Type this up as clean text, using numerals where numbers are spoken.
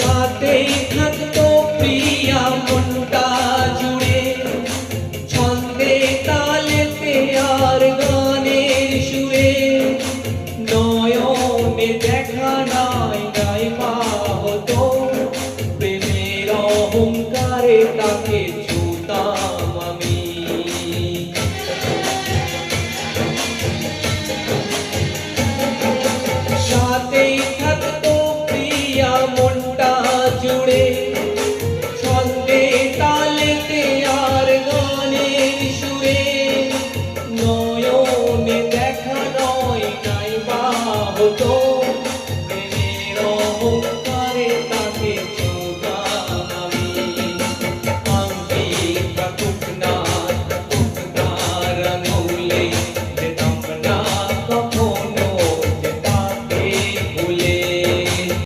সাথেই থাকতো প্রিয়া মনটা জুড়ে, ছন্দে তালেতে আর গানের সুরে। নয়নে দেখা নাই গাইবা হতো, প্রেমের অহংকারে তাকে ছুতাম আমি। সাথেই থাকতো প্রিয়া মনটা জুড়ে, ছন্দে তালেতে আর গানের সুরে। নয়নে দেখা নয় গাইবা হতো, প্রেমের অহংকারে তাকে